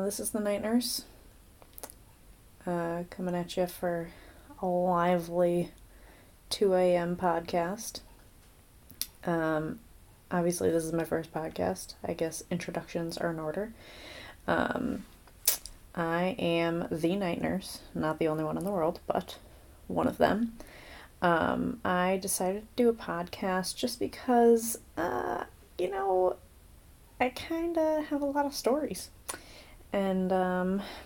This is the night nurse, coming at you for a lively 2 a.m. podcast. Obviously, this is my first podcast. I guess introductions are in order. I am the night nurse, not the only one in the world, but one of them. I decided to do a podcast just because, I kind of have a lot of stories. And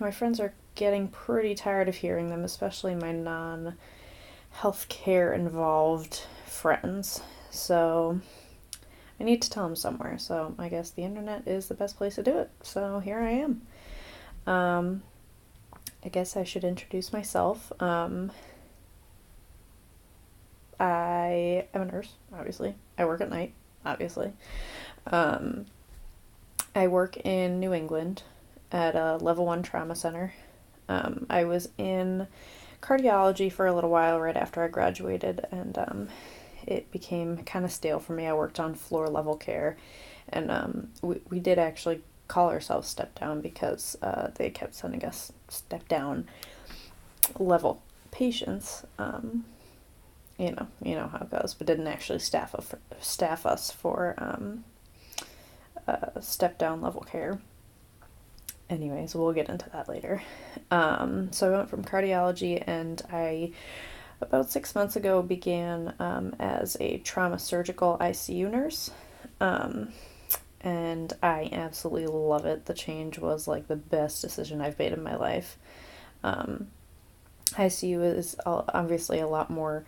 my friends are getting pretty tired of hearing them, especially my non-healthcare involved friends. So I need to tell them somewhere. So I guess the internet is the best place to do it. So here I am. I guess I should introduce myself. I am a nurse, obviously. I work at night, obviously. I work in New England at a level 1 trauma center. I was in cardiology for a little while right after I graduated, and it became kind of stale for me. I worked on floor level care, and we did actually call ourselves step down because they kept sending us step down level patients. You know how it goes, but didn't actually staff us for step down level care. Anyways, we'll get into that later. So I went from cardiology, and I, about 6 months ago, began as a trauma surgical ICU nurse. And I absolutely love it. The change was like the best decision I've made in my life. ICU is obviously a lot more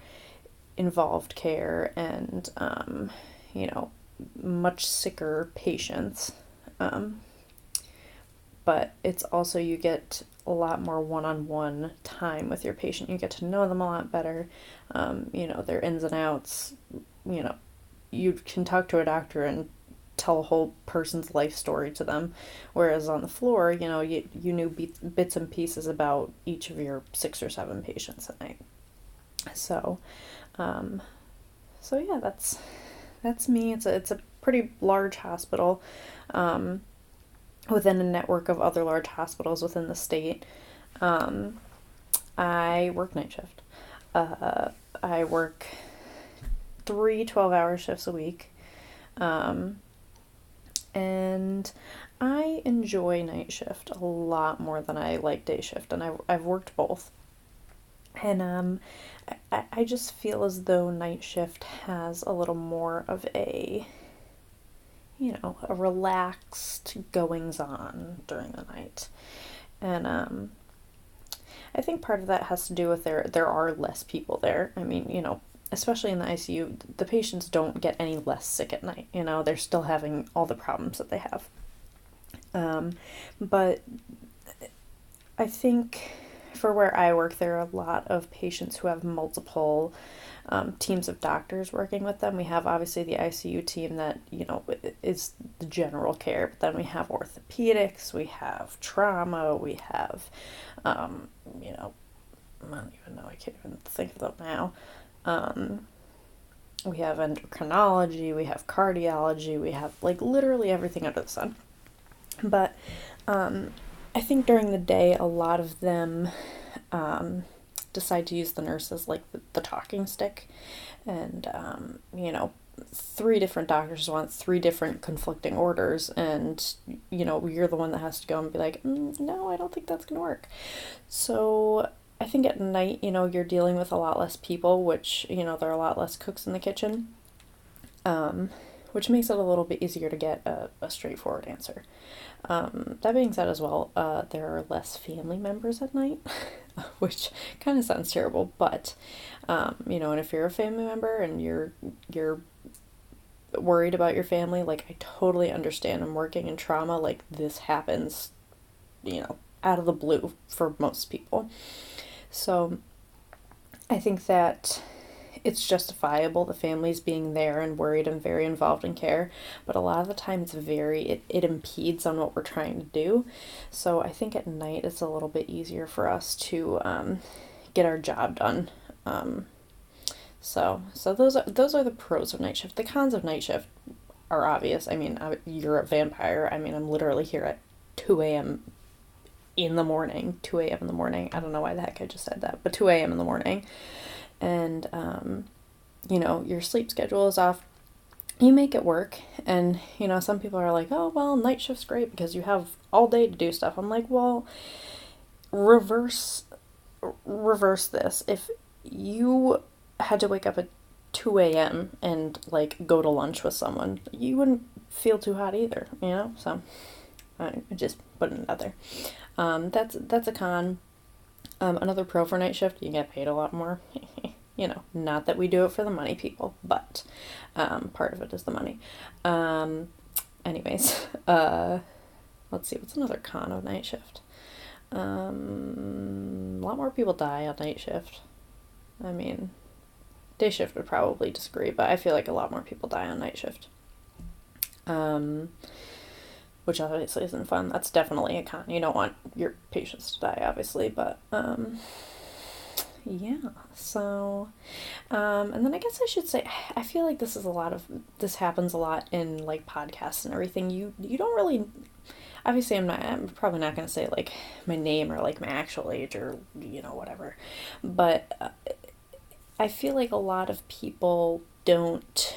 involved care and, much sicker patients. But it's also, you get a lot more one-on-one time with your patient. You get to know them a lot better, their ins and outs. You can talk to a doctor and tell a whole person's life story to them, whereas on the floor, you knew bits and pieces about each of your 6 or 7 patients a night. So yeah, that's me. It's a pretty large hospital, within a network of other large hospitals within the state. I work night shift. I work 3 12-hour shifts a week. And I enjoy night shift a lot more than I like day shift, and I've worked both. And I just feel as though night shift has a little more of a relaxed goings on during the night. And I think part of that has to do with there are less people there. I mean, especially in the ICU, the patients don't get any less sick at night. They're still having all the problems that they have. But I think for where I work, there are a lot of patients who have multiple teams of doctors working with them. We have obviously the ICU team that, is the general care, but then we have orthopedics, we have trauma, we have, I don't even know, I can't even think of them now. We have endocrinology, we have cardiology, we have like literally everything under the sun. But I think during the day, a lot of them decide to use the nurse as like the talking stick, and 3 different doctors want 3 different conflicting orders, and you're the one that has to go and be like, no, I don't think that's gonna work. So I think at night, you're dealing with a lot less people, which there are a lot less cooks in the kitchen, which makes it a little bit easier to get a straightforward answer. That being said as well, there are less family members at night, which kind of sounds terrible, but, and if you're a family member and you're worried about your family, like, I totally understand. I'm working in trauma, like, this happens, out of the blue for most people. So I think that it's justifiable, the families being there and worried and very involved in care, but a lot of the time it impedes on what we're trying to do. So I think at night it's a little bit easier for us to get our job done. So those are the pros of night shift. The cons of night shift are obvious. I mean, you're a vampire. I mean, I'm literally here at 2 a.m. in the morning, 2 a.m. in the morning. I don't know why the heck I just said that, but 2 a.m. in the morning. And, you know, your sleep schedule is off. You make it work. And, you know, some people are like, oh, well, night shift's great because you have all day to do stuff. I'm like, well, reverse this. If you had to wake up at 2 a.m. and like go to lunch with someone, you wouldn't feel too hot either, you know? So I just putting it out there. That's a con. Another pro for night shift, you get paid a lot more. You know, not that we do it for the money, people, but part of it is the money. Anyways, let's see, what's another con of night shift? A lot more people die on night shift. I mean, day shift would probably disagree, but I feel like a lot more people die on night shift. Which obviously isn't fun. That's definitely a con. You don't want your patients to die, obviously, but, yeah, so, and then I guess I should say, I feel like this happens a lot in, like, podcasts and everything. You don't really, obviously I'm probably not going to say, like, my name or, like, my actual age or, you know, whatever, but I feel like a lot of people don't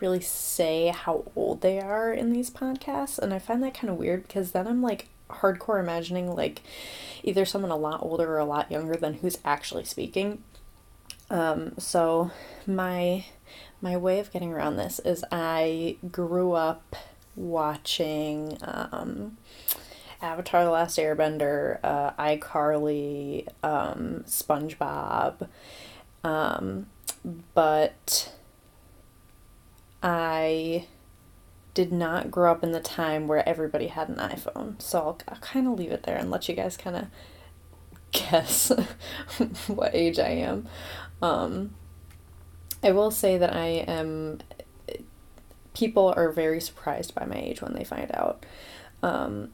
really say how old they are in these podcasts, and I find that kind of weird because then I'm, like, hardcore imagining, like, either someone a lot older or a lot younger than who's actually speaking. So my way of getting around this is I grew up watching Avatar: The Last Airbender, iCarly, SpongeBob, but I did not grow up in the time where everybody had an iPhone. So I'll kind of leave it there and let you guys kind of guess what age I am. I will say that people are very surprised by my age when they find out.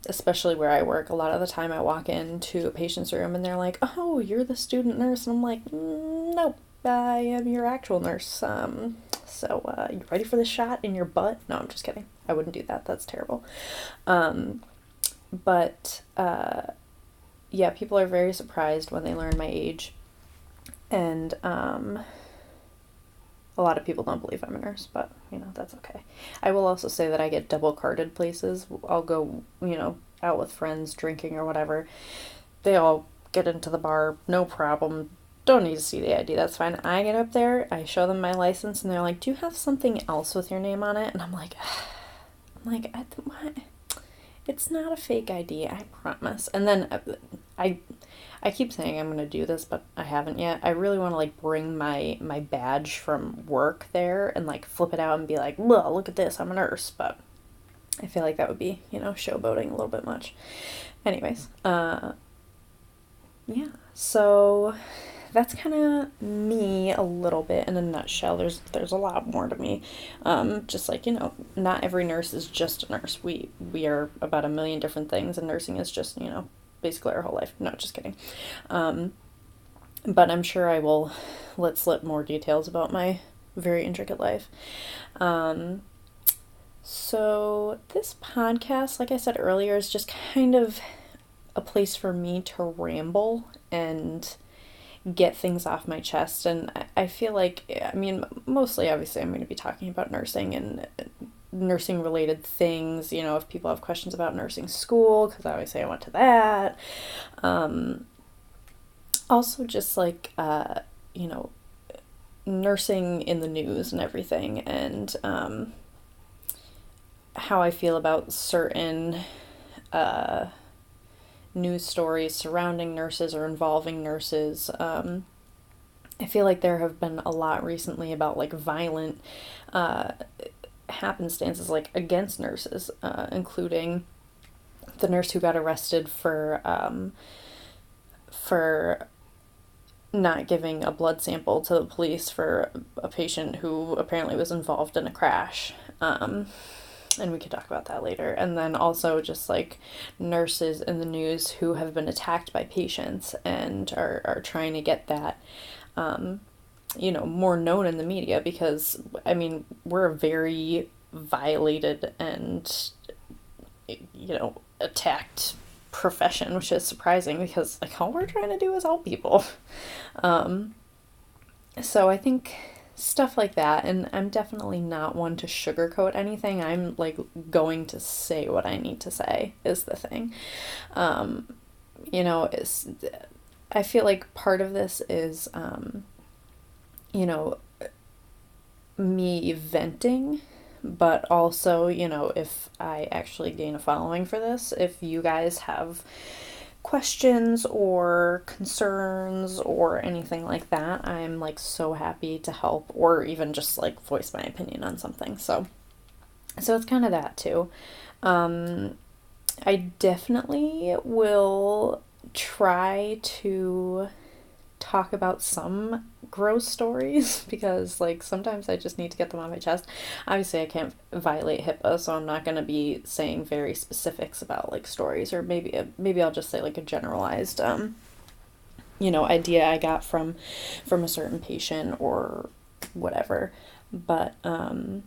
Especially where I work. A lot of the time I walk into a patient's room and they're like, oh, you're the student nurse. And I'm like, nope, I am your actual nurse. So, you ready for the shot in your butt? No, I'm just kidding. I wouldn't do that. That's terrible. But yeah, people are very surprised when they learn my age. And, a lot of people don't believe I'm a nurse, but, you know, that's okay. I will also say that I get double carded places. I'll go, you know, out with friends drinking or whatever. They all get into the bar, no problem. Don't need to see the ID, that's fine. I get up there, I show them my license, and they're like, do you have something else with your name on it? And I'm like, what? It's not a fake ID, I promise. And then I keep saying I'm going to do this, but I haven't yet. I really want to, like, bring my badge from work there and, like, flip it out and be like, well, look at this, I'm a nurse. But I feel like that would be, you know, showboating a little bit much. Anyways, yeah, so that's kind of me a little bit in a nutshell. There's a lot more to me. Just like, you know, not every nurse is just a nurse. We are about a million different things, and nursing is just, you know, basically our whole life. No, just kidding. But I'm sure I will let slip more details about my very intricate life. So this podcast, like I said earlier, is just kind of a place for me to ramble and get things off my chest. And I feel like, I mean, mostly obviously I'm going to be talking about nursing and nursing related things, you know, if people have questions about nursing school, because obviously I went to that. Also just like, you know, nursing in the news and everything, and how I feel about certain news stories surrounding nurses or involving nurses. I feel like there have been a lot recently about, like, violent happenstances, like, against nurses, including the nurse who got arrested for not giving a blood sample to the police for a patient who apparently was involved in a crash. And we could talk about that later. And then also just, like, nurses in the news who have been attacked by patients and are trying to get that, you know, more known in the media, because, I mean, we're very violated and, you know, attacked profession, which is surprising because like all we're trying to do is help people. Um, so I think stuff like that, and I'm definitely not one to sugarcoat anything. I'm like going to say what I need to say is the thing. Um, you know, is I feel like part of this is you know, me venting, but also, you know, if I actually gain a following for this, if you guys have questions or concerns or anything like that, I'm like so happy to help or even just like voice my opinion on something. So it's kind of that too. Um, I definitely will try to talk about some gross stories because like sometimes I just need to get them on my chest. Obviously I can't violate HIPAA, so I'm not going to be saying very specifics about like stories, or maybe I'll just say like a generalized you know, idea I got from a certain patient or whatever. But I'll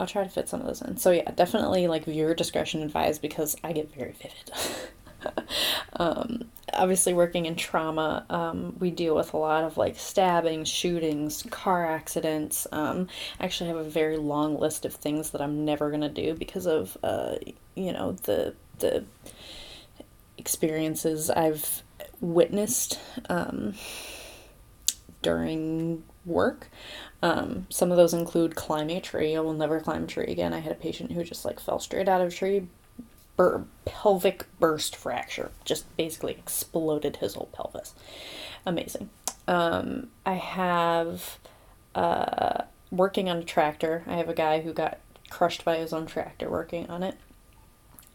try to fit some of those in. So yeah, definitely like viewer discretion advised because I get very vivid. Obviously, working in trauma, we deal with a lot of like stabbings, shootings, car accidents. I actually have a very long list of things that I'm never gonna do because of you know, the experiences I've witnessed during work. Some of those include climbing a tree. I will never climb a tree again. I had a patient who just like fell straight out of a tree, pelvic burst fracture, just basically exploded his whole pelvis. Amazing. I have working on a tractor. I have a guy who got crushed by his own tractor working on it.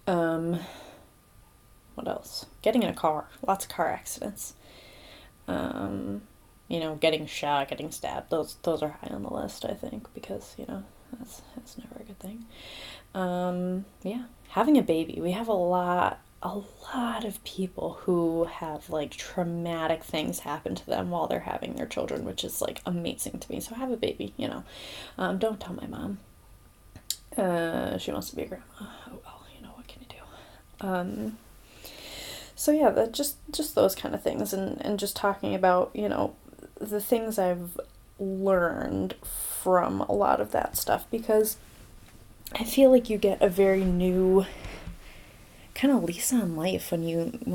Um, what else? Getting in a car. Lots of car accidents. Um, you know, getting shot, getting stabbed. Those are high on the list, I think, because you know that's never a good thing. Yeah, having a baby. We have a lot of people who have like traumatic things happen to them while they're having their children, which is like amazing to me. So have a baby, you know. Don't tell my mom. She wants to be a grandma. Oh well, you know what can you do? So yeah, that just those kind of things, and just talking about, you know, the things I've learned from a lot of that stuff, because I feel like you get a very new kind of lease on life when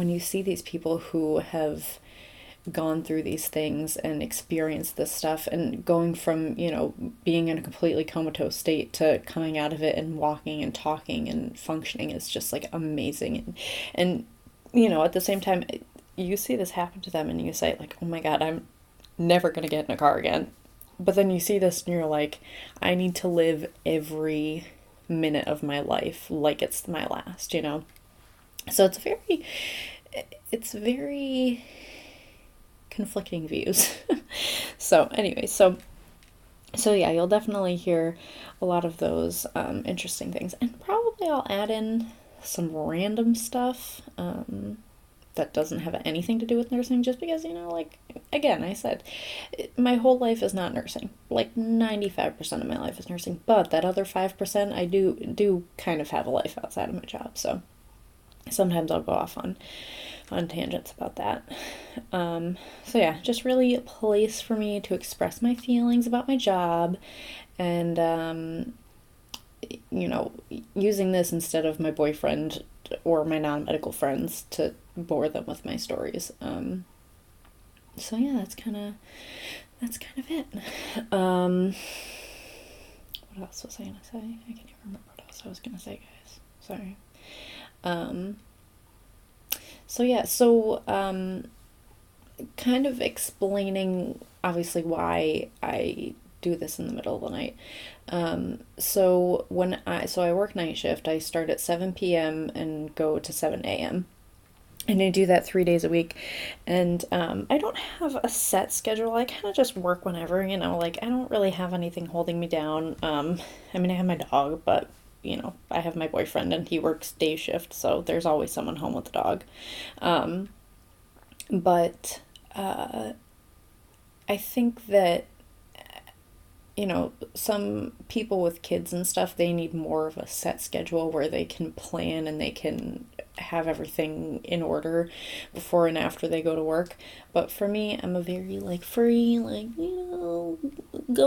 you see these people who have gone through these things and experienced this stuff, and going from, you know, being in a completely comatose state to coming out of it and walking and talking and functioning is just like amazing. And you know, at the same time, you see this happen to them and you say like, oh my God, I'm never gonna get in a car again. But then you see this and you're like, I need to live every minute of my life like it's my last, you know? So it's very conflicting views. So anyway, so yeah, you'll definitely hear a lot of those interesting things, and probably I'll add in some random stuff that doesn't have anything to do with nursing, just because, you know, like, again, I said, my whole life is not nursing. Like 95% of my life is nursing, but that other 5%, I do kind of have a life outside of my job. So sometimes I'll go off on tangents about that. So yeah, just really a place for me to express my feelings about my job, and you know, using this instead of my boyfriend or my non-medical friends to bore them with my stories. So yeah, that's kind of it. What else was I gonna say? I can't even remember what else I was gonna say, guys. Sorry. So yeah, kind of explaining obviously why I do this in the middle of the night. So I work night shift. I start at 7 p.m. and go to 7 a.m. And I do that 3 days a week. And I don't have a set schedule. I kind of just work whenever, you know, like I don't really have anything holding me down. I mean, I have my dog, but you know, I have my boyfriend and he works day shift, so there's always someone home with the dog. But I think that, you know, some people with kids and stuff, they need more of a set schedule where they can plan and they can have everything in order before and after they go to work. But for me, I'm a very like free, like, go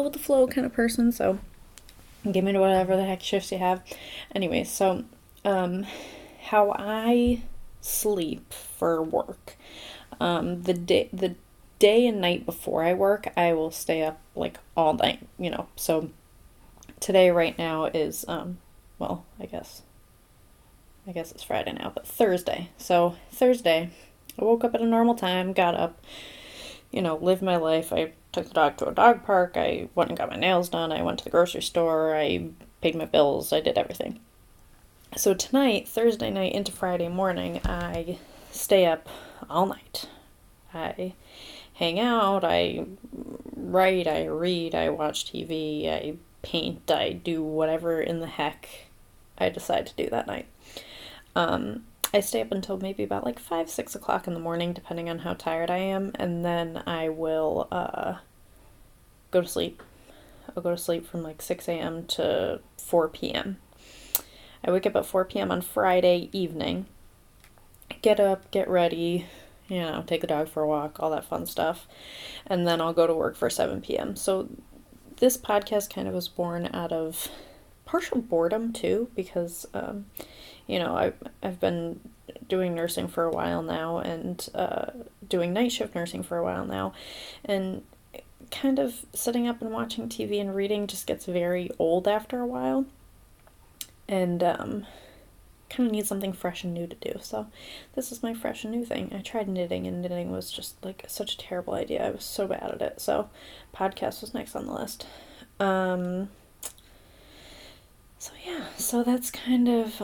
with the flow kind of person. So give me to whatever the heck shifts you have. Anyway, so how I sleep for work. The day and night before I work, I will stay up like all night, So today right now is well, I guess it's Friday now, but Thursday. So Thursday, I woke up at a normal time, got up, lived my life. I took the dog to a dog park. I went and got my nails done. I went to the grocery store. I paid my bills. I did everything. So tonight, Thursday night into Friday morning, I stay up all night. I hang out, I write, I read, I watch TV, I paint, I do whatever in the heck I decide to do that night. I stay up until maybe about like 5, 6 o'clock in the morning, depending on how tired I am, and then I will go to sleep. I'll go to sleep from like 6 a.m. to 4 p.m. I wake up at 4 p.m. on Friday evening, get up, get ready, take the dog for a walk, all that fun stuff, and then I'll go to work for 7 p.m. So this podcast kind of was born out of partial boredom too, because I've been doing nursing for a while now, and doing night shift nursing for a while now, and kind of sitting up and watching TV and reading just gets very old after a while, and kind of need something fresh and new to do. So this is my fresh and new thing. I tried knitting, and knitting was just like such a terrible idea. I was so bad at it. So podcast was next on the list. So yeah, so that's kind of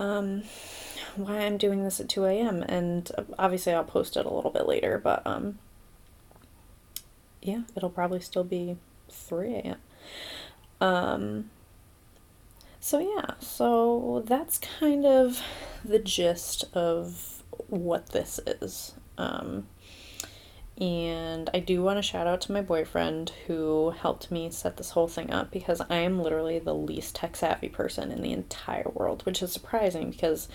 why I'm doing this at 2 a.m. And obviously I'll post it a little bit later, but yeah, it'll probably still be 3 a.m. So yeah, so that's kind of the gist of what this is. And I do want to shout out to my boyfriend who helped me set this whole thing up, because I am literally the least tech savvy person in the entire world, which is surprising because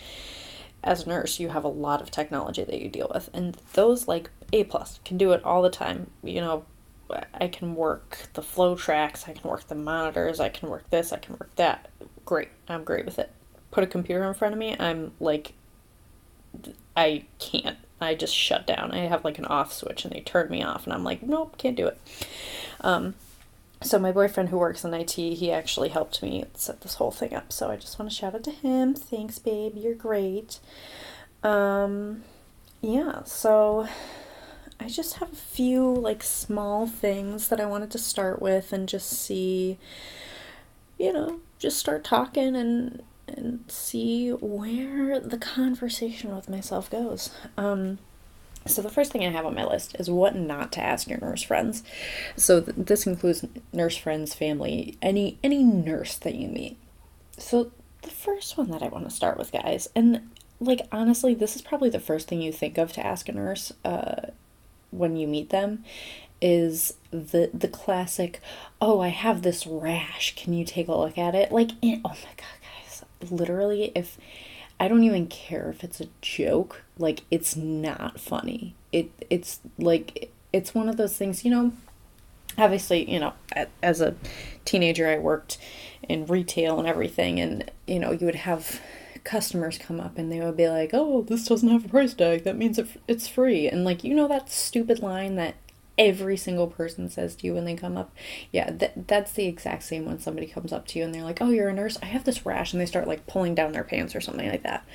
as a nurse you have a lot of technology that you deal with, and those like A+ can do it all the time. I can work the flow tracks, I can work the monitors, I can work this, I can work that. Great. I'm great with it. Put a computer in front of me, I'm like, I can't. I just shut down. I have like an off switch and they turn me off, and I'm like, nope, can't do it. So my boyfriend who works in IT, he actually helped me set this whole thing up. So I just want to shout out to him. Thanks, babe. You're great. Yeah, so I just have a few like small things that I wanted to start with and just see, just start talking and see where the conversation with myself goes. So the first thing I have on my list is what not to ask your nurse friends. So this includes nurse friends, family, any nurse that you meet. So the first one that I want to start with, guys, and like honestly, this is probably the first thing you think of to ask a nurse when you meet them, is the classic, oh, I have this rash, can you take a look at it? Like, oh my god, guys, literally, if I don't even care if it's a joke, like, it's not funny. It's like, it's one of those things, obviously, as a teenager, I worked in retail and everything, and, you would have customers come up and they would be like, oh, this doesn't have a price tag, that means it's free. And like, that stupid line that every single person says to you when they come up? Yeah, that's the exact same when somebody comes up to you and they're like, oh, you're a nurse? I have this rash, and they start like pulling down their pants or something like that.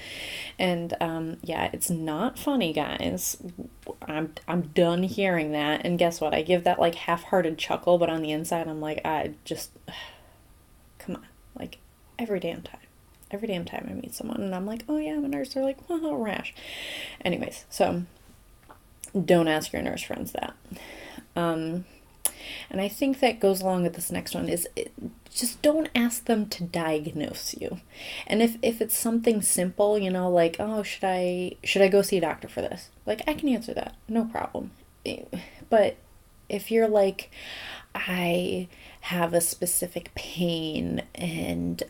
And yeah, it's not funny, guys. I'm done hearing that. And guess what? I give that like half-hearted chuckle, but on the inside I'm like, I just come on, like every damn time I meet someone and I'm like, oh yeah, I'm a nurse, they're like, well, rash. Anyways, so don't ask your nurse friends that. And I think that goes along with this next one, is just don't ask them to diagnose you. And if it's something simple, like, oh, should I go see a doctor for this? Like, I can answer that, no problem. But if you're like, I have a specific pain and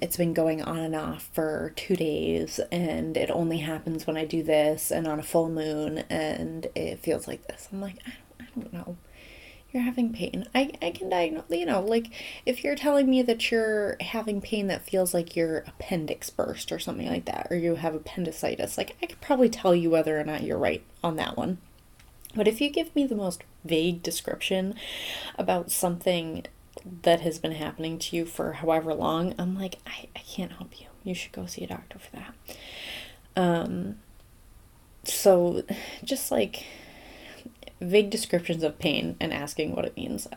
it's been going on and off for 2 days and it only happens when I do this and on a full moon and it feels like this. I'm like, I don't know. You're having pain. I can diagnose, like if you're telling me that you're having pain that feels like your appendix burst or something like that, or you have appendicitis, like I could probably tell you whether or not you're right on that one. But if you give me the most vague description about something that has been happening to you for however long, I'm like, I can't help you. You should go see a doctor for that. So just like vague descriptions of pain and asking what it means,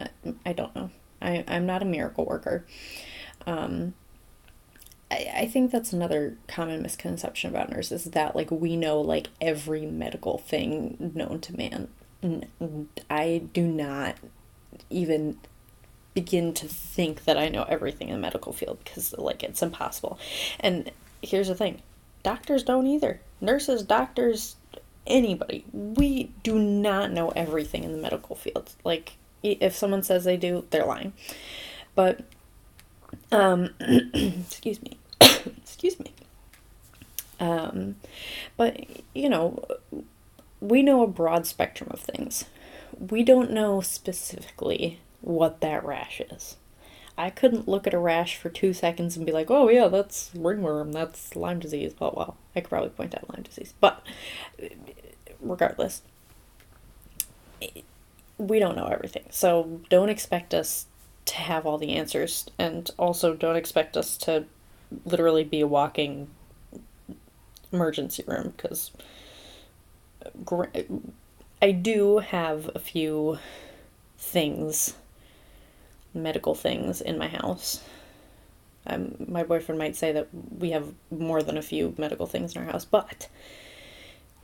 I don't know. I'm not a miracle worker. I think that's another common misconception about nurses, that like we know like every medical thing known to man. I do not even begin to think that I know everything in the medical field, because like it's impossible. And here's the thing, doctors don't either. Nurses, doctors, anybody. We do not know everything in the medical field. Like if someone says they do, they're lying. But excuse me. Excuse me. But we know a broad spectrum of things. We don't know specifically what that rash is. I couldn't look at a rash for 2 seconds and be like, oh yeah, that's ringworm, that's Lyme disease. Well, I could probably point out Lyme disease. But regardless, we don't know everything. So don't expect us to have all the answers. And also don't expect us to literally be a walking emergency room, because I do have a few things, medical things in my house. My boyfriend might say that we have more than a few medical things in our house, but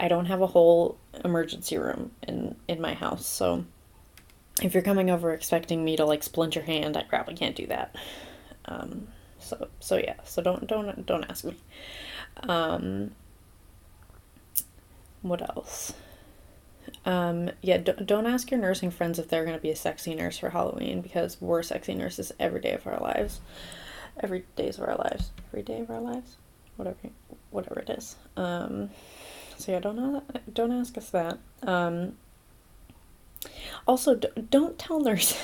I don't have a whole emergency room in my house. So if you're coming over expecting me to like splint your hand, I probably can't do that. So yeah. So don't ask me. What else? Yeah, don't ask your nursing friends if they're going to be a sexy nurse for Halloween, because we're sexy nurses every day of our lives. Every day of our lives. Every day of our lives? Whatever it is. So yeah, don't ask us that. Also, don't tell nurses.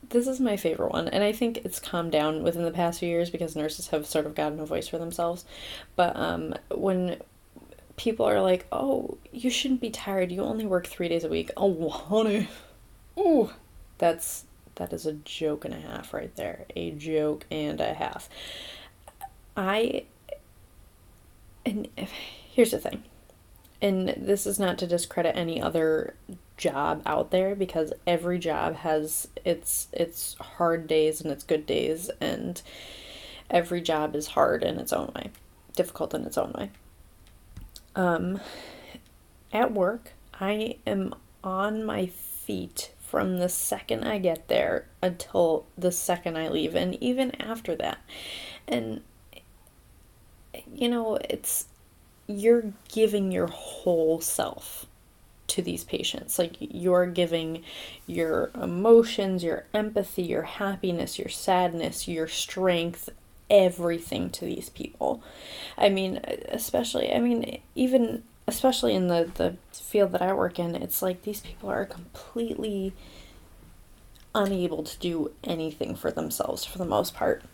This is my favorite one, and I think it's calmed down within the past few years because nurses have sort of gotten a voice for themselves. But when people are like, oh, you shouldn't be tired, you only work 3 days a week. Oh, honey. Ooh. That is a joke and a half right there. A joke and a half. And here's the thing. And this is not to discredit any other job out there, because every job has its hard days and its good days, and every job is hard in its own way, difficult in its own way. At work, I am on my feet from the second I get there until the second I leave, and even after that. And you're giving your whole self to these patients. Like, you're giving your emotions, your empathy, your happiness, your sadness, your strength, everything to these people. Especially in the field that I work in, it's like these people are completely unable to do anything for themselves for the most part.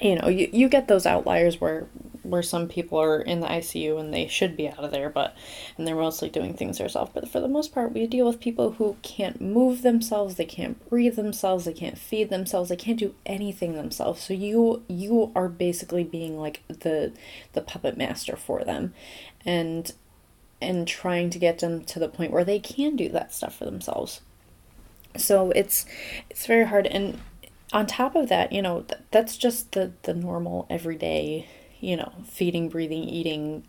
You get those outliers where some people are in the ICU and they should be out of there, and they're mostly doing things themselves. But for the most part, we deal with people who can't move themselves, they can't breathe themselves, they can't feed themselves, they can't do anything themselves. So you are basically being like the puppet master for them, and trying to get them to the point where they can do that stuff for themselves. So it's very hard. And on top of that, that's just the normal everyday, feeding, breathing, eating,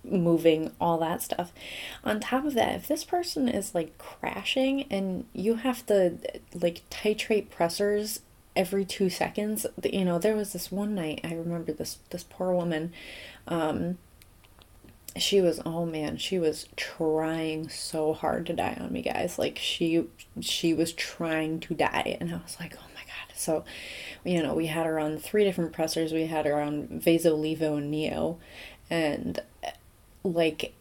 moving, all that stuff. On top of that, if this person is like crashing and you have to like titrate pressors every 2 seconds, there was this one night, I remember this poor woman, oh man, she was trying so hard to die on me, guys. Like she was trying to die, and I was like, oh my God. So, we had her on three different pressors. We had her on Vaso, Levo, and Neo, and like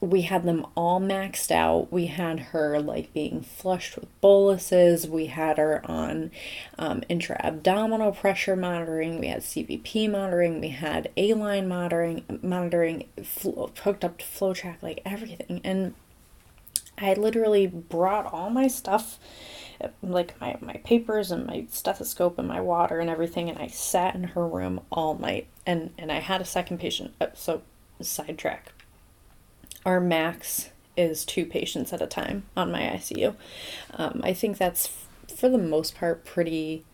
we had them all maxed out. We had her like being flushed with boluses. We had her on intra-abdominal pressure monitoring. We had CVP monitoring. We had A-line monitoring, hooked up to FlowTrack, like everything. And I literally brought all my stuff, like my papers and my stethoscope and my water and everything, and I sat in her room all night. And I had a second patient. So sidetrack. Our max is 2 patients at a time on my ICU. I think that's for the most part pretty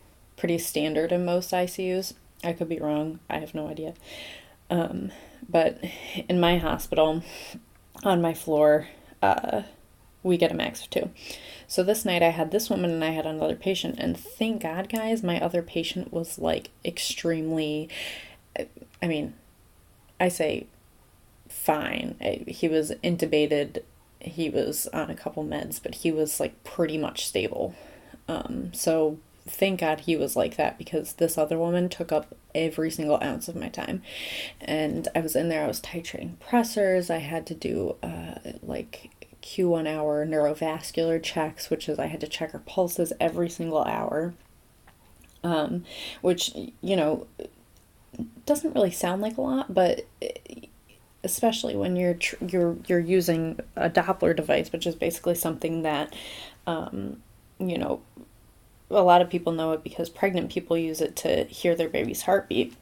standard in most ICUs. I could be wrong. I have no idea. But in my hospital, on my floor, we get a max of 2. So this night I had this woman and I had another patient, and thank God, guys, my other patient was like extremely, I mean, I say fine. He was intubated, he was on a couple meds, but he was like pretty much stable. So thank God he was like that, because this other woman took up every single ounce of my time. And I was in there, I was titrating pressors, I had to do like Q1 hour neurovascular checks, which is I had to check her pulses every single hour. Which, doesn't really sound like a lot, but especially when you're using a Doppler device, which is basically something that, a lot of people know it because pregnant people use it to hear their baby's heartbeat,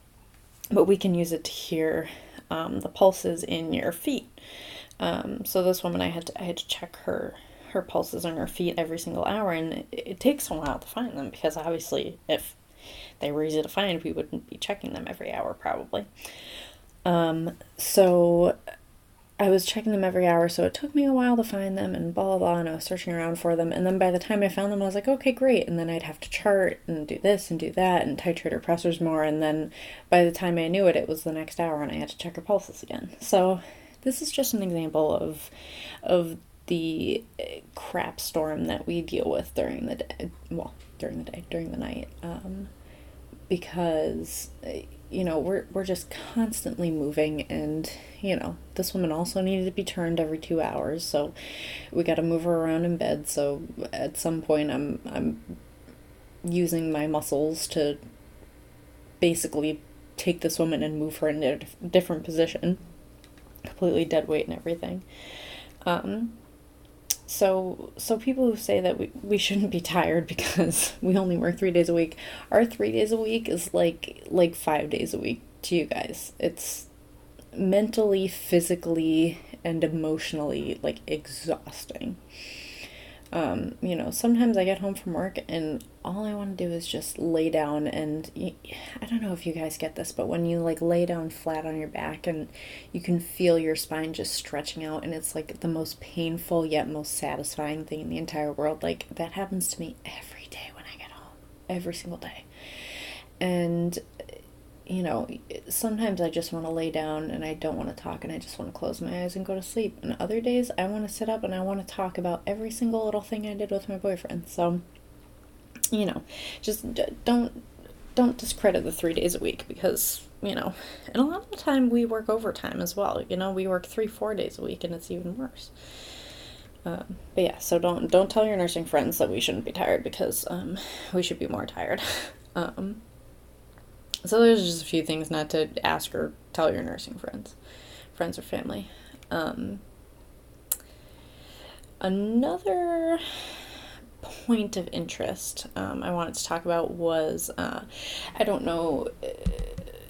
but we can use it to hear the pulses in your feet. So this woman, I had to check her pulses on her feet every single hour, and it takes a while to find them, because obviously if they were easy to find, we wouldn't be checking them every hour probably. So I was checking them every hour, so it took me a while to find them and blah, blah, blah, and I was searching around for them. And then by the time I found them, I was like, okay, great. And then I'd have to chart and do this and do that and titrate her pressors more. And then by the time I knew it, it was the next hour and I had to check her pulses again. So this is just an example of the crap storm that we deal with during the day. Well, during the night. Because we're just constantly moving, and this woman also needed to be turned every 2 hours, so we got to move her around in bed. So at some point I'm using my muscles to basically take this woman and move her in a different position, completely dead weight and everything. So people who say that we shouldn't be tired because we only work 3 days a week, our 3 days a week is like 5 days a week to you guys. It's mentally, physically, and emotionally like exhausting. Sometimes I get home from work and all I want to do is just lay down, and I don't know if you guys get this, but when you like lay down flat on your back and you can feel your spine just stretching out, and it's like the most painful yet most satisfying thing in the entire world. Like that happens to me every day when I get home, every single day. And sometimes I just want to lay down and I don't want to talk and I just want to close my eyes and go to sleep. And other days I want to sit up and I want to talk about every single little thing I did with my boyfriend. So, just don't discredit the 3 days a week, because, and a lot of the time we work overtime as well. We work 3-4 days a week and it's even worse. But yeah, so don't tell your nursing friends that we shouldn't be tired, because we should be more tired. So there's just a few things not to ask or tell your nursing friends or family. Another point of interest I wanted to talk about was, I don't know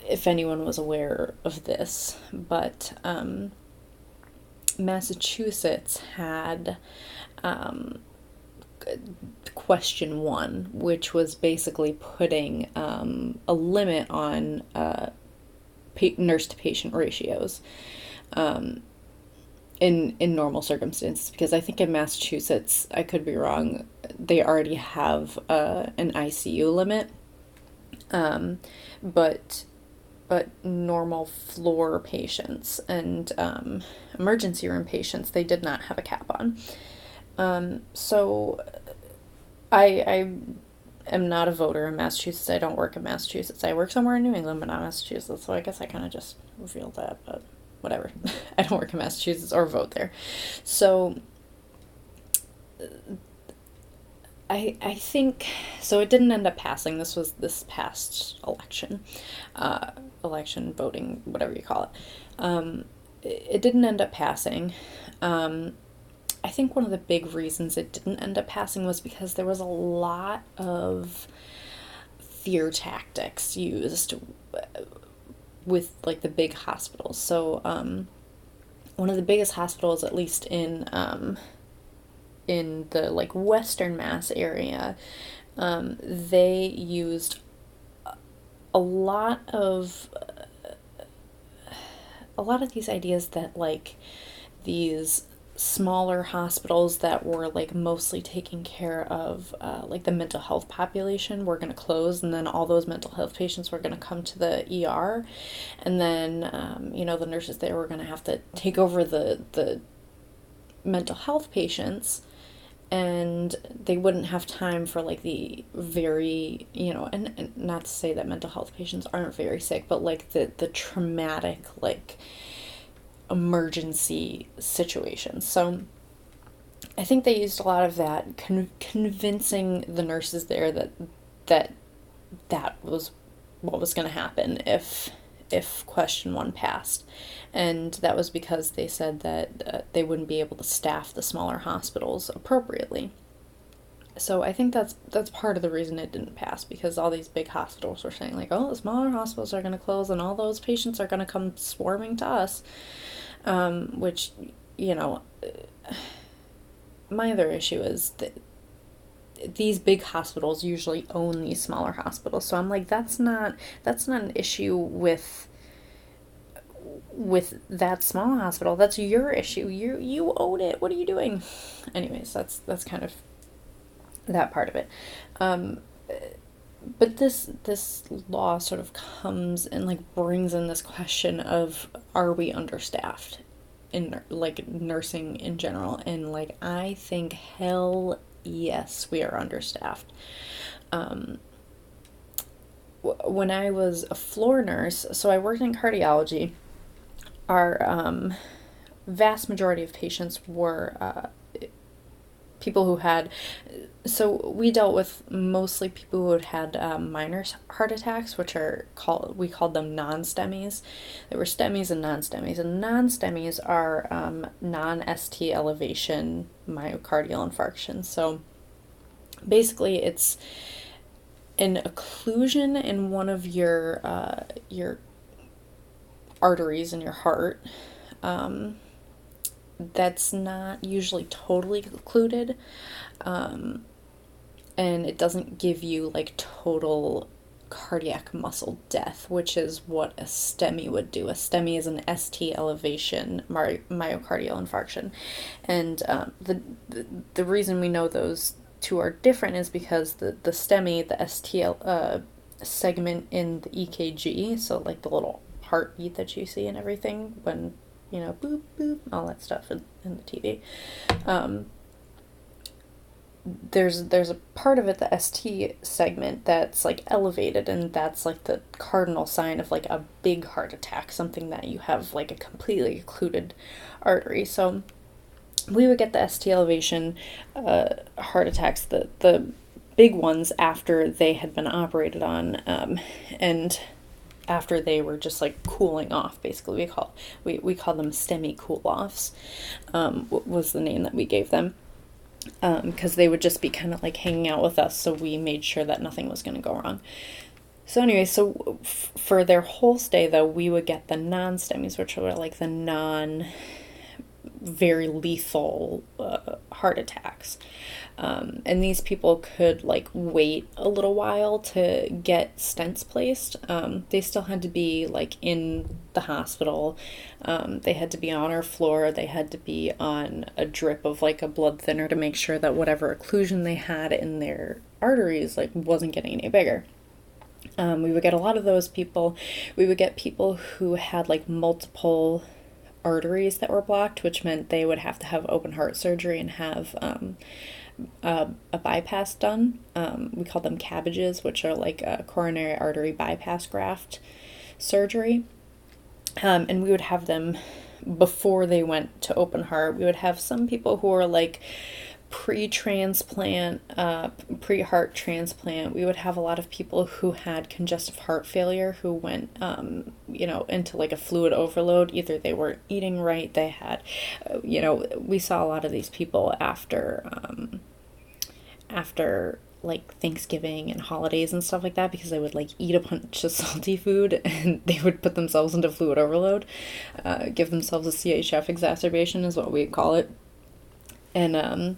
if anyone was aware of this, but Massachusetts had question 1, which was basically putting a limit on nurse to patient ratios in normal circumstances, because I think in Massachusetts, I could be wrong, they already have an ICU limit, but normal floor patients and emergency room patients, they did not have a cap on. So I am not a voter in Massachusetts. I don't work in Massachusetts. I work somewhere in New England, but not Massachusetts. So I guess I kind of just revealed that, but whatever. I don't work in Massachusetts or vote there. So I think, so it didn't end up passing. This was this past election, election voting, whatever you call it. It didn't end up passing. I think one of the big reasons it didn't end up passing was because there was a lot of fear tactics used with like the big hospitals. So one of the biggest hospitals, at least in the like Western Mass area, they used a lot of these ideas that like these smaller hospitals that were like mostly taking care of like the mental health population were going to close, and then all those mental health patients were going to come to the ER, and then you know, the nurses there were going to have to take over the mental health patients, and they wouldn't have time for like the very, you know, and not to say that mental health patients aren't very sick, but like the traumatic like emergency situations. So I think they used a lot of that, convincing the nurses there that was what was going to happen if question 1 passed. And that was because they said that they wouldn't be able to staff the smaller hospitals appropriately. So I think that's part of the reason it didn't pass, because all these big hospitals were saying like, oh, the smaller hospitals are going to close and all those patients are going to come swarming to us. Which, you know, my other issue is that these big hospitals usually own these smaller hospitals. So I'm like, that's not an issue with that small hospital. That's your issue. You own it. What are you doing? Anyways, that's kind of that part of it. But this law sort of comes and like brings in this question of, are we understaffed in like nursing in general? And like, I think hell yes, we are understaffed. When I was a floor nurse, so I worked in cardiology, our vast majority of patients were people who had, so we dealt with mostly people who had minor heart attacks, which we called them non-STEMIs. There were STEMIs and non-STEMIs, and non-STEMIs are non-ST elevation myocardial infarction. So basically it's an occlusion in one of your arteries in your heart, that's not usually totally occluded, and it doesn't give you like total cardiac muscle death, which is what a STEMI would do. A STEMI is an ST elevation myocardial infarction, and the reason we know those two are different is because the STEMI, the ST segment in the EKG, so like the little heartbeat that you see and everything when, you know, boop, boop, all that stuff in the TV. There's a part of it, the ST segment, that's like elevated, and that's like the cardinal sign of like a big heart attack, something that you have like a completely occluded artery. So we would get the ST elevation heart attacks, the big ones, after they had been operated on, and after they were just like cooling off. Basically, we call them STEMI cool-offs, was the name that we gave them, because they would just be kind of like hanging out with us, so we made sure that nothing was going to go wrong. So anyway, so for their whole stay though, we would get the non-STEMIs, which were like the very lethal heart attacks. And these people could like wait a little while to get stents placed. They still had to be like in the hospital. They had to be on our floor. They had to be on a drip of like a blood thinner to make sure that whatever occlusion they had in their arteries like wasn't getting any bigger. We would get a lot of those people. We would get people who had like multiple arteries that were blocked, which meant they would have to have open heart surgery and have a bypass done. We call them cabbages, which are like a coronary artery bypass graft surgery. And we would have them before they went to open heart. We would have some people who are like pre-transplant, pre-heart transplant. We would have a lot of people who had congestive heart failure who went, into like a fluid overload. Either they weren't eating right, they had, we saw a lot of these people after like Thanksgiving and holidays and stuff like that, because they would like eat a bunch of salty food and they would put themselves into fluid overload, give themselves a CHF exacerbation is what we call it. And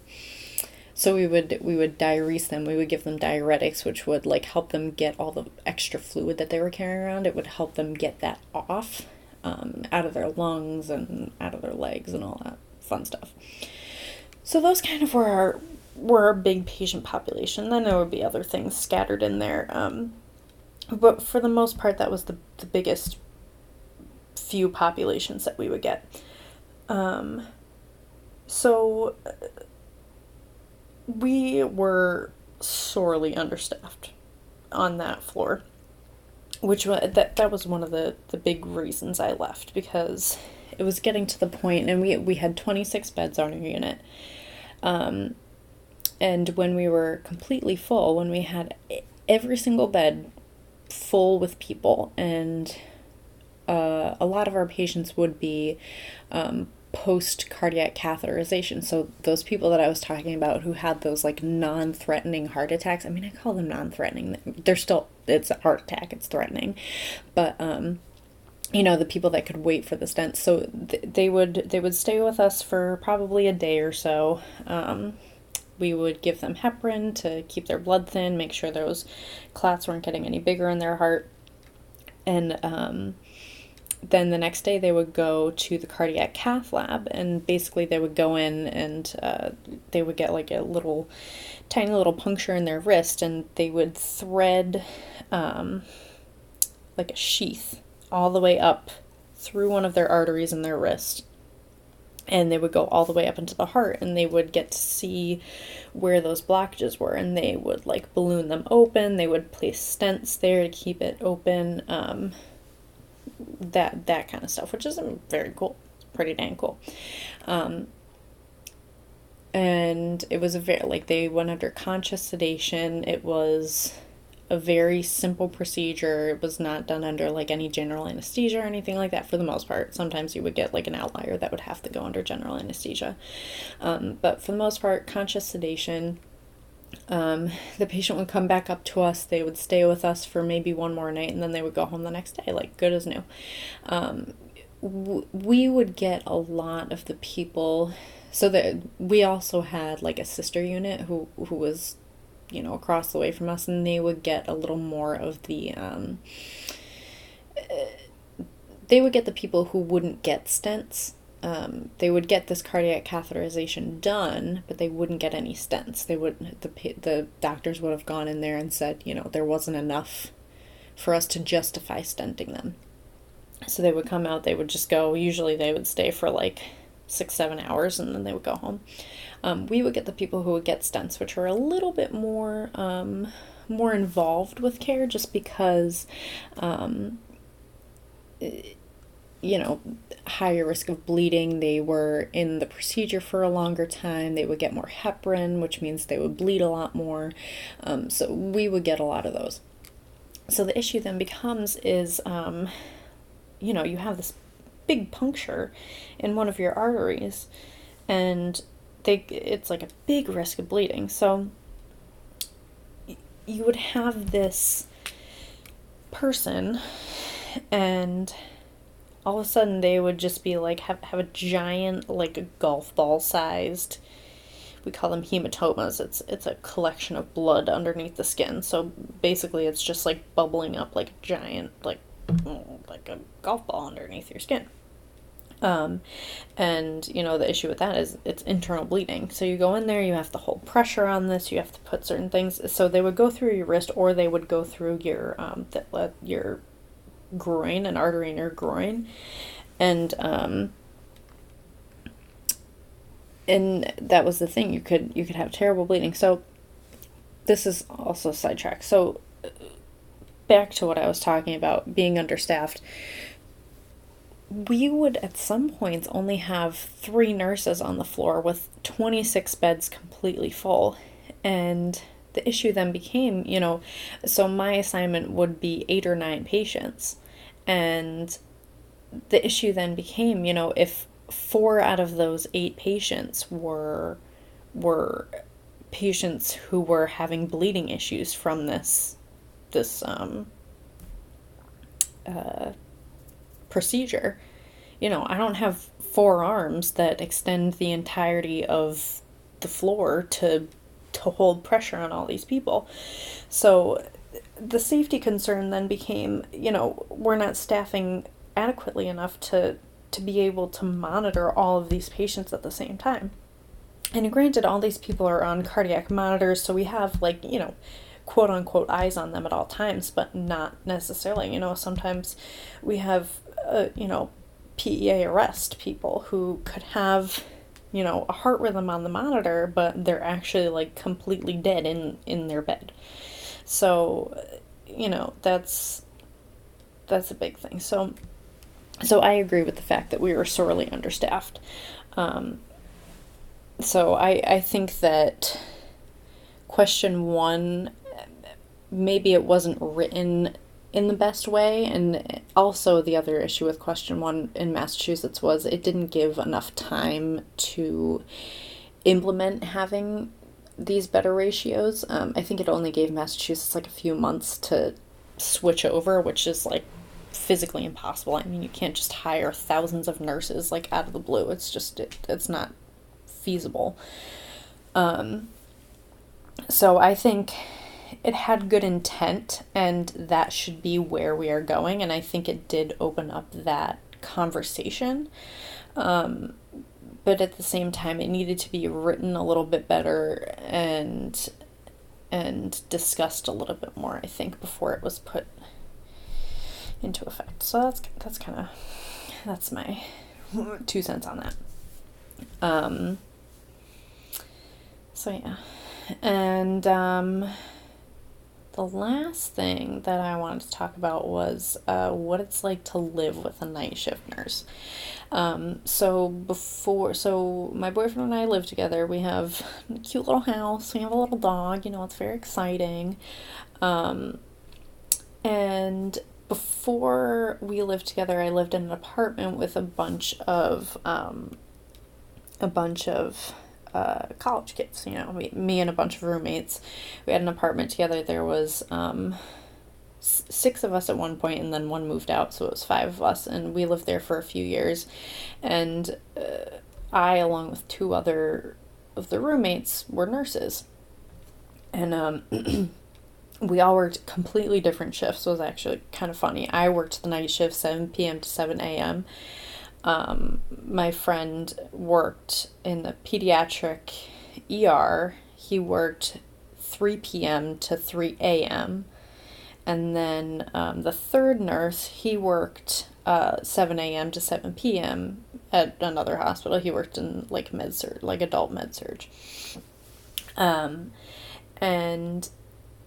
so we would diurese them. We would give them diuretics, which would like help them get all the extra fluid that they were carrying around. It would help them get that off, out of their lungs and out of their legs and all that fun stuff. So those kind of were our big patient population. Then there would be other things scattered in there, but for the most part, that was the biggest few populations that we would get. So we were sorely understaffed on that floor, which that was one of the big reasons I left, because it was getting to the point, and we had 26 beds on our unit, and when we were completely full, when we had every single bed full with people, and a lot of our patients would be post-cardiac catheterization. So those people that I was talking about who had those like non-threatening heart attacks, I mean, I call them non-threatening. They're still, it's a heart attack, it's threatening. But, the people that could wait for the stent. So they would stay with us for probably a day or so. We would give them heparin to keep their blood thin, make sure those clots weren't getting any bigger in their heart. And, then the next day they would go to the cardiac cath lab, and basically they would go in and they would get like a tiny little puncture in their wrist, and they would thread like a sheath all the way up through one of their arteries in their wrist, and they would go all the way up into the heart, and they would get to see where those blockages were, and they would like balloon them open. They would place stents there to keep it open. That kind of stuff, which is very cool. It's pretty dang cool. And it was they went under conscious sedation. It was a very simple procedure. It was not done under like any general anesthesia or anything like that for the most part. Sometimes you would get like an outlier that would have to go under general anesthesia. But for the most part, conscious sedation. The patient would come back up to us. They would stay with us for maybe one more night, and then they would go home the next day, like good as new. We would get a lot of the people, so that we also had like a sister unit who was, across the way from us, and they would get a little more of the, they would get the people who wouldn't get stents. They would get this cardiac catheterization done, but they wouldn't get any stents. The doctors would have gone in there and said, there wasn't enough for us to justify stenting them. So they would come out, they would just go, usually they would stay for like 6-7 hours, and then they would go home. We would get the people who would get stents, which are a little bit more involved with care, just because, higher risk of bleeding. They were in the procedure for a longer time. They would get more heparin, which means they would bleed a lot more. So we would get a lot of those. So the issue then becomes is, you have this big puncture in one of your arteries, and it's like a big risk of bleeding. So you would have this person, and all of a sudden they would just be like, have a giant, like a golf ball sized, we call them hematomas. It's a collection of blood underneath the skin. So basically it's just like bubbling up like a giant, like a golf ball underneath your skin. Um, and, you know, the issue with that is it's internal bleeding. So you go in there, you have to hold pressure on this, you have to put certain things. So they would go through your wrist, or they would go through your groin, an artery in your groin. And that was the thing. You could have terrible bleeding. So this is also sidetracked. So back to what I was talking about, being understaffed. We would at some points only have 3 nurses on the floor with 26 beds completely full. And the issue then became, you know, so my assignment would be 8 or 9 patients. And the issue then became, you know, if 4 out of those 8 patients were patients who were having bleeding issues from this procedure. You know, I don't have 4 arms that extend the entirety of the floor to hold pressure on all these people. So the safety concern then became, you know, we're not staffing adequately enough to be able to monitor all of these patients at the same time. And granted, all these people are on cardiac monitors, so we have, like, you know, quote unquote eyes on them at all times, but not necessarily. You know, sometimes we have, you know, PEA arrest people who could have, you know, a heart rhythm on the monitor, but they're actually like completely dead in their bed. So, you know, that's a big thing. So I agree with the fact that we were sorely understaffed. So I think that question 1, maybe it wasn't written in the best way, and also the other issue with question 1 in Massachusetts was it didn't give enough time to implement having these better ratios. I think it only gave Massachusetts like a few months to switch over, which is like physically impossible. I mean, you can't just hire thousands of nurses like out of the blue. It's just it's not feasible. So I think it had good intent, and that should be where we are going, and I think it did open up that conversation. But at the same time, it needed to be written a little bit better and discussed a little bit more, I think, before it was put into effect. So that's kind of, that's my 2 cents on that. So yeah. And the last thing that I wanted to talk about was what it's like to live with a night shift nurse. So my boyfriend and I live together. We have a cute little house. We have a little dog. You know, it's very exciting. And before we lived together, I lived in an apartment with a bunch of college kids. You know, me and a bunch of roommates. We had an apartment together. There was 6 of us at one point, and then one moved out, so it was 5 of us, and we lived there for a few years. And I, along with 2 other of the roommates, were nurses. And we all worked completely different shifts. It was actually kind of funny. I worked the night shift, 7 p.m. to 7 a.m. My friend worked in the pediatric ER. He worked 3 p.m. to 3 a.m. And then the third nurse, he worked 7 a.m. to 7 p.m. at another hospital. He worked in like med-surg, like adult med-surg. And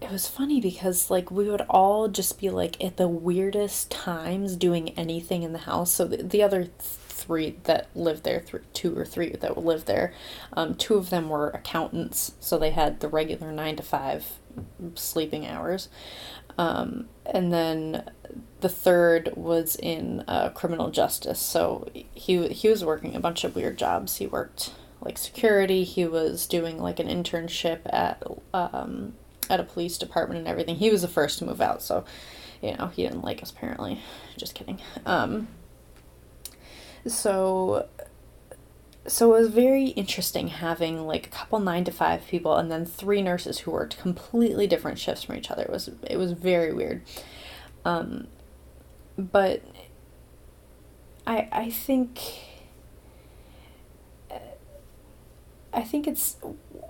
it was funny because like we would all just be like at the weirdest times doing anything in the house. So the other 3 that lived there, 2 or 3 that lived there, 2 of them were accountants, so they had the regular 9 to 5 sleeping hours. And then the third was in criminal justice, so he was working a bunch of weird jobs. He worked like security. He was doing like an internship at a police department and everything. He was the first to move out, so you know, he didn't like us apparently. Just kidding. So it was very interesting having like a couple 9 to 5 people and then 3 nurses who worked completely different shifts from each other. It was very weird. But I think it's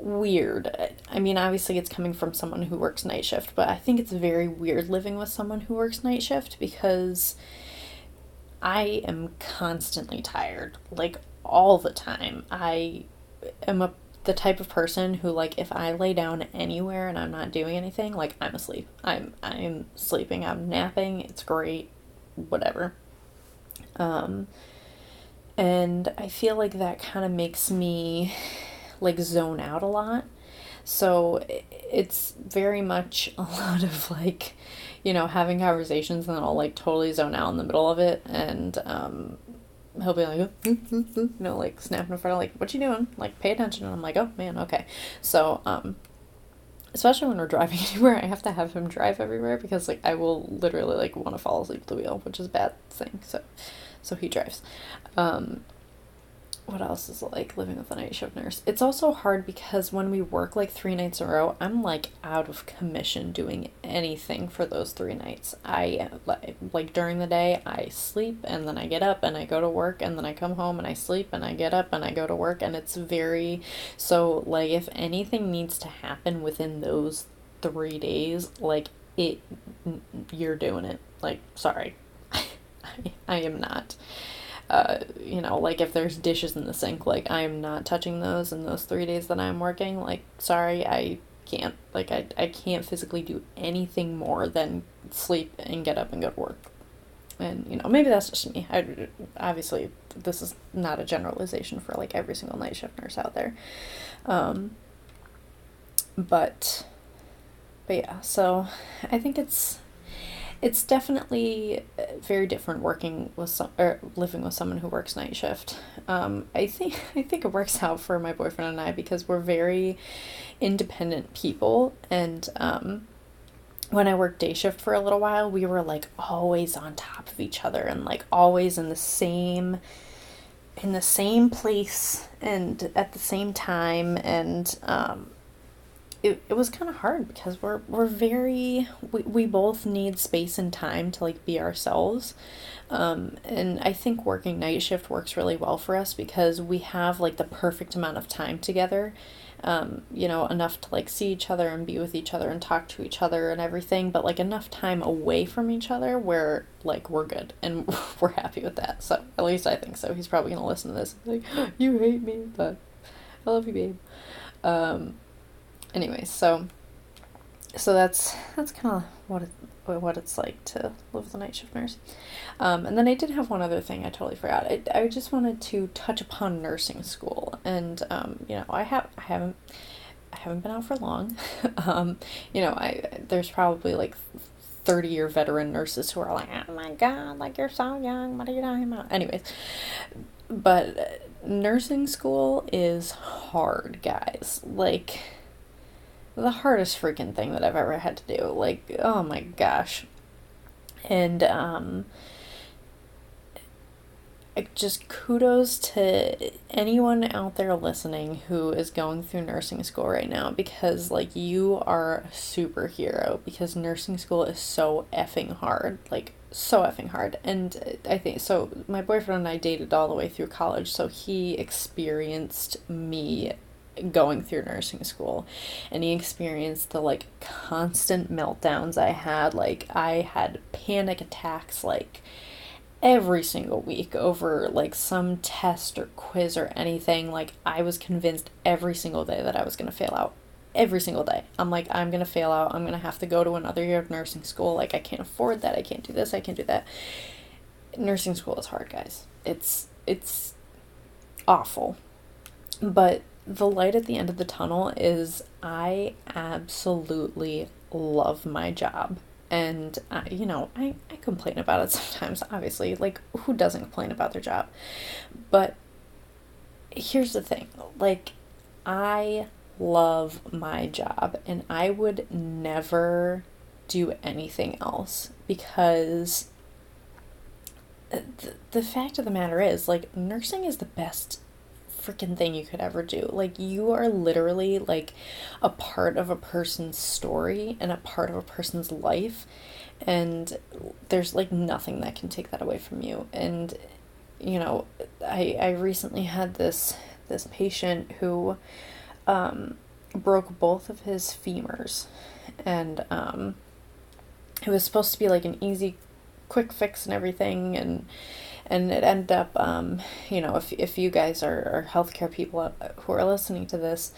weird. I mean, obviously it's coming from someone who works night shift, but I think it's very weird living with someone who works night shift because I am constantly tired, like all the time. I am the type of person who, like, if I lay down anywhere and I'm not doing anything, like, I'm asleep. I'm sleeping, I'm napping, it's great, whatever. Um and I feel like that kind of makes me like zone out a lot. So it's very much a lot of like, having conversations and then I'll like totally zone out in the middle of it and he'll be like, like snapping in front of like, what you doing? Like, pay attention. And I'm like, oh man, okay. So, especially when we're driving anywhere, I have to have him drive everywhere because like I will literally like want to fall asleep at the wheel, which is a bad thing. So he drives. What else is it like living with a night shift nurse? It's also hard because when we work like 3 nights in a row, I'm like out of commission doing anything for those 3 nights. I like during the day I sleep and then I get up and I go to work and then I come home and I sleep and I get up and I go to work, and it's very, so like if anything needs to happen within those 3 days, like it, you're doing it. Like, sorry, I am not. Like if there's dishes in the sink, like I am not touching those in those 3 days that I'm working. Like, sorry, I can't. Like, I can't physically do anything more than sleep and get up and go to work. And, maybe that's just me. Obviously, this is not a generalization for like every single night shift nurse out there. But yeah, so I think it's definitely very different working with or living with someone who works night shift. I think it works out for my boyfriend and I because we're very independent people, and when I worked day shift for a little while, we were like always on top of each other and like always in the same place and at the same time, and it was kind of hard because we both need space and time to like be ourselves. And I think working night shift works really well for us because we have like the perfect amount of time together. Enough to like see each other and be with each other and talk to each other and everything, but like enough time away from each other where like we're good and we're happy with that. So at least I think so. He's probably gonna listen to this like, you hate me, but I love you, babe. Anyway, so that's kind of what it's like to live with a night shift nurse. And then I did have one other thing I totally forgot. I just wanted to touch upon nursing school, and I haven't been out for long. There's probably like 30-year veteran nurses who are like, oh my god, like you're so young, what are you talking about? Anyways, but nursing school is hard, guys. Like, the hardest freaking thing that I've ever had to do. Like, oh my gosh. And just kudos to anyone out there listening who is going through nursing school right now, because like you are a superhero, because nursing school is so effing hard. Like, so effing hard. And I think so my boyfriend and I dated all the way through college, so he experienced me going through nursing school, and he experienced the like constant meltdowns I had. Like, I had panic attacks like every single week over like some test or quiz or anything. Like, I was convinced every single day that I was going to fail out. Every single day I'm like, I'm going to fail out, I'm going to have to go to another year of nursing school. Like, I can't afford that, I can't do this, I can't do that. Nursing school is hard, guys. It's awful. But the light at the end of the tunnel is I absolutely love my job. And, I complain about it sometimes, obviously. Like, who doesn't complain about their job? But here's the thing. Like, I love my job, and I would never do anything else, because the fact of the matter is, like, nursing is the best freaking thing you could ever do. Like, you are literally like a part of a person's story and a part of a person's life, and there's like nothing that can take that away from you. And you know, I recently had this patient who broke both of his femurs, and it was supposed to be like an easy, quick fix and everything, and it ended up, you know, if you guys are healthcare people who are listening to this,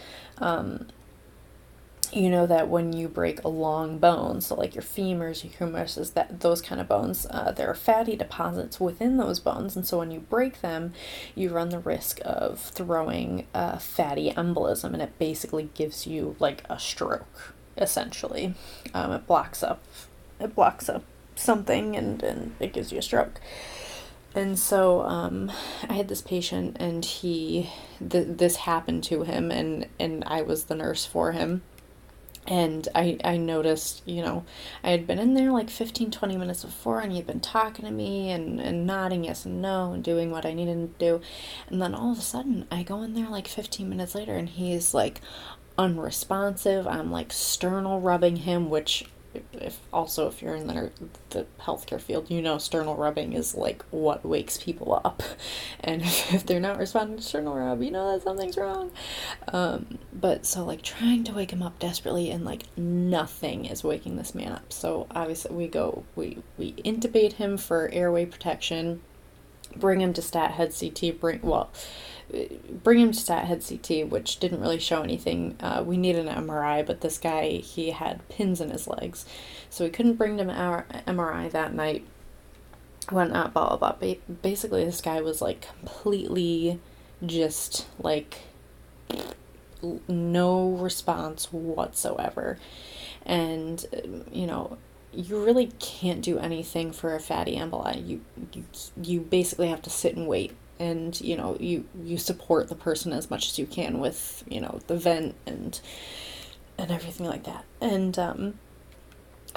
you know that when you break a long bone, so like your femurs, your humeruses, that those kind of bones, there are fatty deposits within those bones, and so when you break them, you run the risk of throwing fatty embolism, and it basically gives you like a stroke, essentially. It blocks up something, and it gives you a stroke. And so I had this patient, and this happened to him, and I was the nurse for him. And I noticed, you know, I had been in there like 15-20 minutes before, and he'd been talking to me and nodding yes and no and doing what I needed him to do. And then all of a sudden, I go in there like 15 minutes later, and he's like unresponsive. I'm like sternal rubbing him, which if you're in the healthcare field, you know sternal rubbing is like what wakes people up, and if they're not responding to sternal rub, you know that something's wrong. But so like trying to wake him up desperately, and like nothing is waking this man up. So obviously we intubate him for airway protection, bring him to stat head CT, bring him to stat head CT, which didn't really show anything. We needed an MRI, but this guy, he had pins in his legs, so we couldn't bring him our MRI that night. Whatnot, blah, blah, blah. Basically, this guy was like completely just like no response whatsoever. And, you know, you really can't do anything for a fatty emboli. You basically have to sit and wait. And, you know, you support the person as much as you can with, you know, the vent and everything like that. And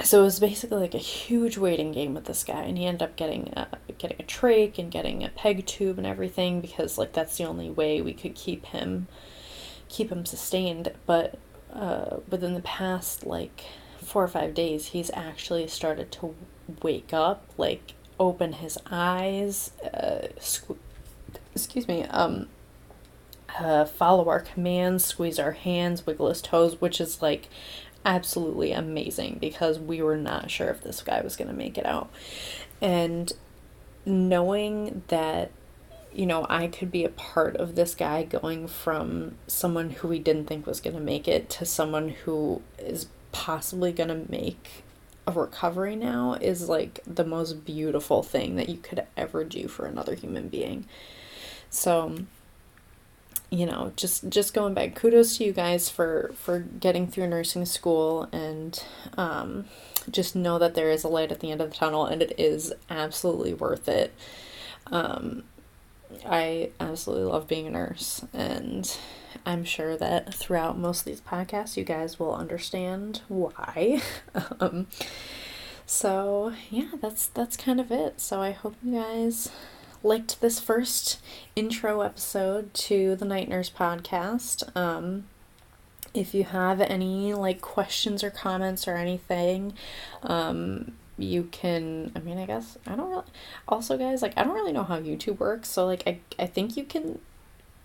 so it was basically like a huge waiting game with this guy, and he ended up getting a trach and getting a peg tube and everything, because like that's the only way we could keep him sustained. But within the past like 4 or 5 days, he's actually started to wake up, like open his eyes, follow our commands, squeeze our hands, wiggle his toes, which is like absolutely amazing, because we were not sure if this guy was going to make it out. And knowing that, you know, I could be a part of this guy going from someone who we didn't think was going to make it to someone who is possibly going to make a recovery now is like the most beautiful thing that you could ever do for another human being. So, you know, just going back, kudos to you guys for getting through nursing school, and just know that there is a light at the end of the tunnel, and it is absolutely worth it. I absolutely love being a nurse, and I'm sure that throughout most of these podcasts you guys will understand why. So yeah, that's kind of it. So I hope you guys liked this first intro episode to the Night Nurse podcast. If you have any like questions or comments or anything, you can, I mean, I guess, I don't really, also guys, like, I don't really know how YouTube works, so like, I think you can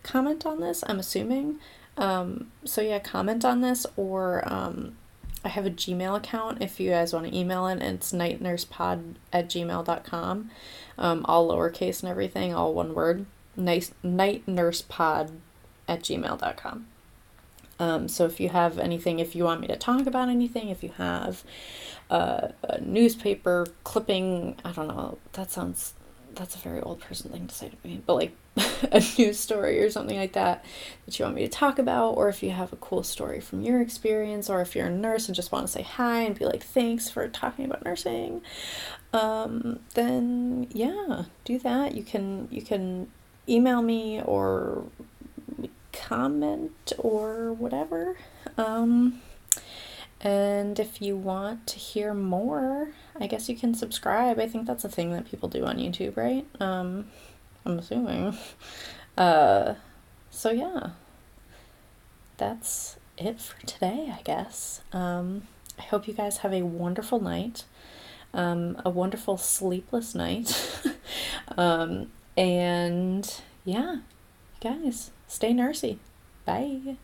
comment on this, I'm assuming. So yeah, comment on this, or I have a Gmail account if you guys want to email it, and it's nightnursepod@gmail.com. All lowercase and everything, all one word. nightnursepod@gmail.com. So if you have anything, if you want me to talk about anything, if you have a newspaper clipping, I don't know, that's a very old person thing to say to me, but like a news story or something like that you want me to talk about, or if you have a cool story from your experience, or if you're a nurse and just want to say hi and be like, thanks for talking about nursing, then yeah, do that. You can email me or comment or whatever. And if you want to hear more, I guess you can subscribe. I think that's a thing that people do on YouTube, right? I'm assuming. So yeah, that's it for today, I guess. I hope you guys have a wonderful night, a wonderful sleepless night. And yeah, guys, stay nursey. Bye.